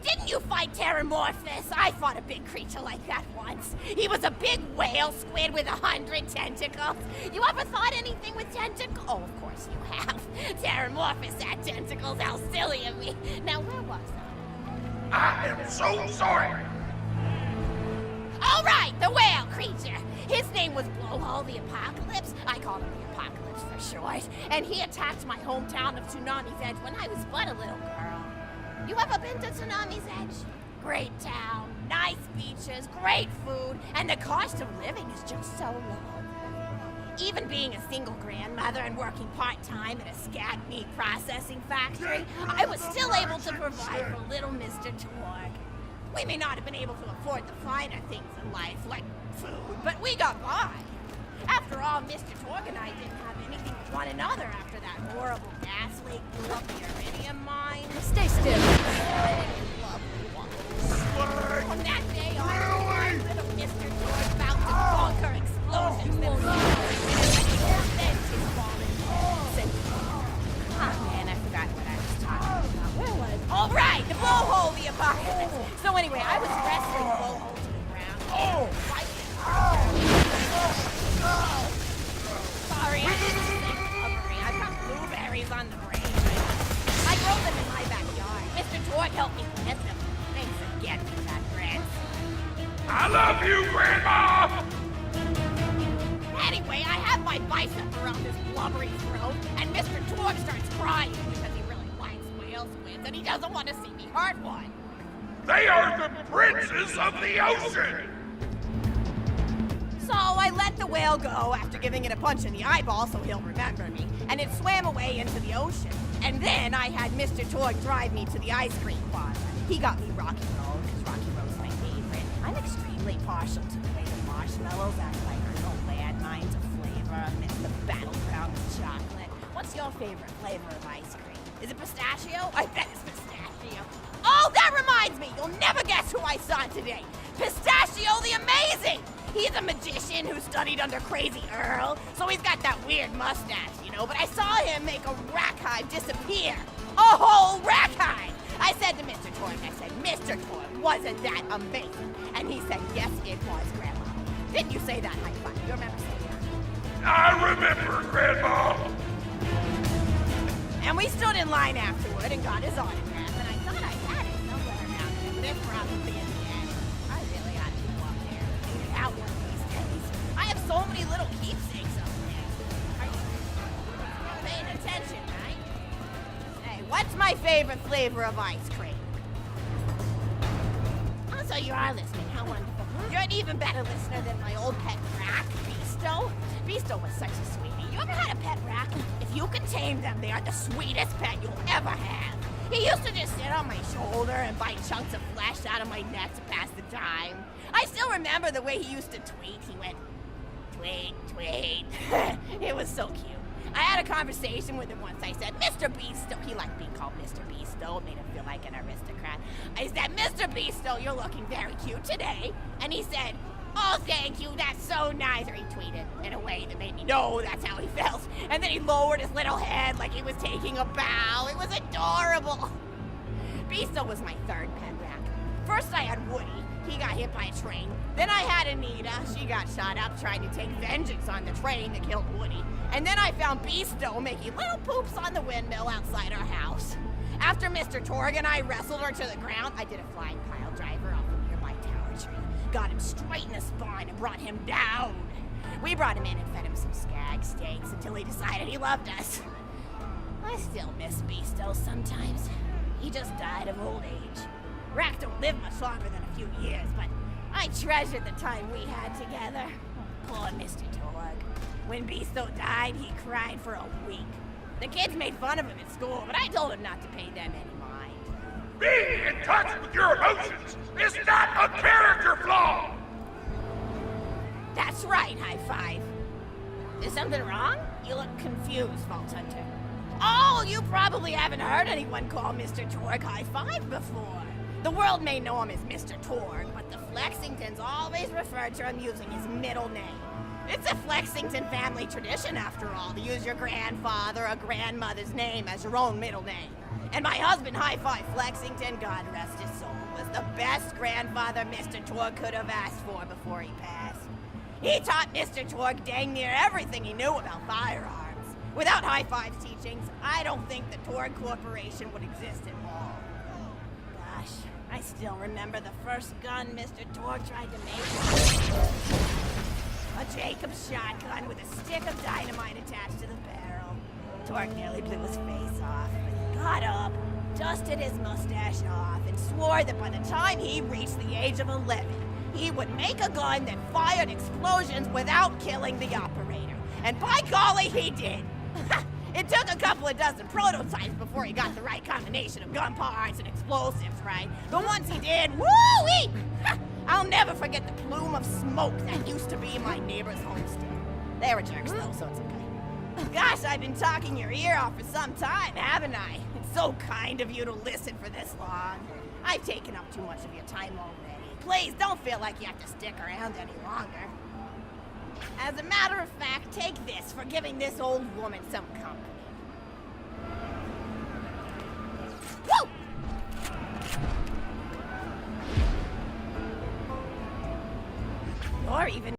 didn't you fight Terramorphous? I fought a big creature like that once. He was a big whale squid with 100 tentacles. You ever thought anything with tentacles? Oh, of course you have. Terramorphous had tentacles, how silly of me. Now, where was I? I am so sorry. All right, the whale creature. His name was Blowhole the Apocalypse. I called him the Apocalypse for short. And he attacked my hometown of Tsunami's Edge when I was but a little girl. You ever been to Tsunami's Edge? Great town, nice beaches, great food, and the cost of living is just so low. Even being a single grandmother and working part-time at a scat meat processing factory, I was still able to provide for little Mr. Torg. We may not have been able to afford the finer things in life, like food, but we got by. After all, Mr. Torg and I didn't have anything with one another after that horrible gas leak blew up the iridium mine. Stay still. On that day, on little Mr. Torg about to conquer explosions that oh man, I forgot what I was talking about. Where was it? All right, the blowhole, the apocalypse. So anyway, I was wrestling the blowhole to the ground. Sorry, I didn't say recovery. I've got blueberries on the brain. I grow them in my backyard. Mr. Torg helped me plant them. Thanks again for that, Grant. I love you, Grandma! Anyway, I have my bicep around his blubbery throat, and Mr. Torg starts crying because he really likes whale squids, and he doesn't want to see me hurt one. They are the princes of the ocean! So I let the whale go after giving it a punch in the eyeball so he'll remember me, and it swam away into the ocean. And then I had Mr. Torg drive me to the ice cream parlor. He got me Rocky Road, because Rocky Road's my favorite. I'm extremely partial to the way the marshmallows act like little landmines of flavor amidst the battleground of chocolate. What's your favorite flavor of ice cream? Is it pistachio? I bet it's pistachio. Oh, that reminds me! You'll never guess who I saw today! Pistachio the Amazing! He's a magician who studied under Crazy Earl, so he's got that weird mustache, you know, but I saw him make a rack hide disappear. A whole rack hide! I said to Mr. Torg, Mr. Torg, wasn't that amazing? And he said, yes, it was, Grandma. Didn't you say that high five? You remember saying that? I remember, Grandma! And we stood in line afterward and got his autograph, and I thought I had it somewhere around here, but it's probably in the end. I really ought to go up there and clean it out one of these days. I have so many little keepsakes up there. Are you paying attention, right? Hey, what's my favorite flavor of ice cream? Oh, so you are listening. How wonderful. You're an even better listener than my old pet rack, Beasto. Beasto was such a sweetie. You ever had a pet rack? If you can tame them, they are the sweetest pet you'll ever have. He used to just sit on my shoulder and bite chunks of flesh out of my neck to pass the time. I still remember the way he used to tweet. He went, tweet, tweet. It was so cute. I had a conversation with him once. I said, Mr. Beasto. He liked being called Mr. Beasto. It made him feel like an aristocrat. I said, Mr. Beasto, you're looking very cute today. And he said, oh, thank you, that's so nice. Or he tweeted in a way that made me know that's how he felt. And then he lowered his little head like he was taking a bow. It was adorable. Beasto was my third pet rack. First I had Woody. He got hit by a train. Then I had Anita. She got shot up trying to take vengeance on the train that killed Woody. And then I found Beasto making little poops on the windmill outside our house. After Mr. Torg and I wrestled her to the ground, I did a flying pile driver off a nearby tower tree. Got him straight in the spine and brought him down. We brought him in and fed him some skag steaks until he decided he loved us. I still miss Beasto sometimes. He just died of old age. Racks don't live much longer than a few years, but I treasured the time we had together. Poor Mr. Torg. When Beasto died, he cried for a week. The kids made fun of him at school, but I told him not to pay them any mind. Being in touch with your emotions is not a character flaw! That's right, High Five. Is something wrong? You look confused, Vault Hunter. Oh, you probably haven't heard anyone call Mr. Torg High Five before. The world may know him as Mr. Torg, but the Flexingtons always refer to him using his middle name. It's a Flexington family tradition, after all, to use your grandfather or grandmother's name as your own middle name. And my husband, High Five Flexington, God rest his soul, was the best grandfather Mr. Torg could have asked for before he passed. He taught Mr. Torg dang near everything he knew about firearms. Without High Five's teachings, I don't think the Torg Corporation would exist at all. Gosh, I still remember the first gun Mr. Torg tried to make. A Jacobs shotgun with a stick of dynamite attached to the barrel. Torg nearly blew his face off, but he got up, dusted his mustache off, and swore that by the time he reached the age of 11, he would make a gun that fired explosions without killing the operator. And by golly, he did. It took a couple of dozen prototypes before he got the right combination of gun parts and explosives, right? But once he did, woo-wee! I'll never forget the plume of smoke that used to be my neighbor's homestead. They were jerks though, so it's okay. Gosh, I've been talking your ear off for some time, haven't I? It's so kind of you to listen for this long. I've taken up too much of your time already. Please don't feel like you have to stick around any longer. As a matter of fact, take this for giving this old woman some company.